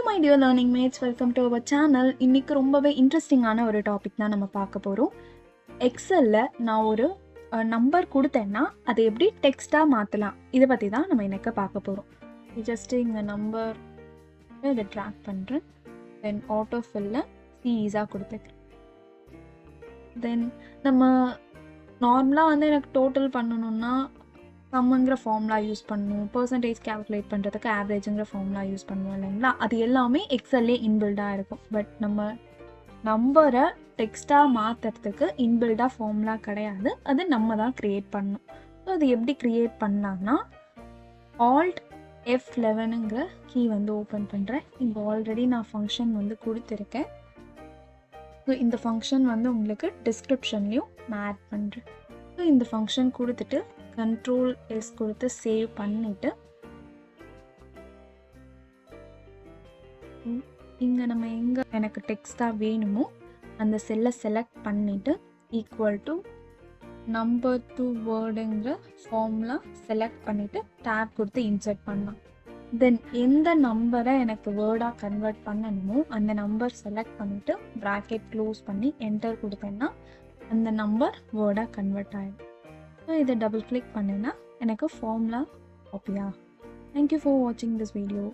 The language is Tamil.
my dear learning mates, welcome to our channel. இன்னைக்கு ரொம்பவே இன்ட்ரெஸ்டிங்கான ஒரு டாபிக் தான் நம்ம பார்க்க போகிறோம். எக்ஸலில் நான் ஒரு நம்பர் கொடுத்தேன்னா அதை எப்படி டெக்ஸ்ட்டாக மாற்றலாம், இதை பற்றி தான் நம்ம இன்னைக்கு பார்க்க போகிறோம். ஜஸ்ட்டு இங்கே நம்பர் இதை ட்ராக் பண்ணுறேன். தென் ஆட்டோ ஃபில்ல சீஸாக கொடுத்துக்கிறேன். தென் நம்ம நார்மலாக வந்து எனக்கு டோட்டல் பண்ணணுன்னா சம்முங்கிற ஃபார்முலா யூஸ் பண்ணணும், பர்சன்டேஜ் கேல்குலேட் பண்ணுறதுக்கு ஆவரேஜுங்கிற ஃபார்முலா யூஸ் பண்ணுவோம் இல்லைங்களா. அது எல்லாமே எக்ஸல்லே இன்பில்டாக இருக்கும். பட் நம்ம நம்பரை டெக்ஸ்ட்டாக மாற்றுறதுக்கு இன்பில்டாக ஃபார்முலா கிடையாது, அது நம்ம தான் க்ரியேட் பண்ணணும். ஸோ அது எப்படி க்ரியேட் பண்ணலான்னா, Alt F11ங்கிற கீ வந்து ஓப்பன் பண்ணுறேன். இங்கே ஆல்ரெடி நான் ஃபங்க்ஷன் வந்து கொடுத்துருக்கேன். ஸோ இந்த ஃபங்க்ஷன் வந்து உங்களுக்கு டிஸ்கிரிப்ஷன்லேயும் நான் ஆட் பண்ணுறேன். ஸோ இந்த ஃபங்க்ஷன் கொடுத்துட்டு Ctrl S கொடுத்து சேவ் பண்ணிவிட்டு இங்கே நம்ம எங்கே எனக்கு டெக்ஸ்ட்டாக வேணுமோ அந்த செல்லை செலக்ட் பண்ணிவிட்டு ஈக்குவல் டு நம்பர் டு வேர்டுங்கிற ஃபார்முலா செலக்ட் பண்ணிவிட்டு டேப் கொடுத்து இன்சர்ட் பண்ணலாம். தென் எந்த நம்பரை எனக்கு வேர்டாக கன்வெர்ட் பண்ணணுமோ அந்த நம்பர் செலக்ட் பண்ணிவிட்டு ப்ராக்கெட் க்ளோஸ் பண்ணி என்டர் கொடுத்தேன்னா அந்த நம்பர் வேர்டாக கன்வெர்ட் ஆகிடும். ஸோ இதை டபுள் கிளிக் பண்ணினா எனக்கு ஃபார்முலா காப்பியா. தேங்க்யூ ஃபார் வாட்சிங் திஸ் வீடியோ.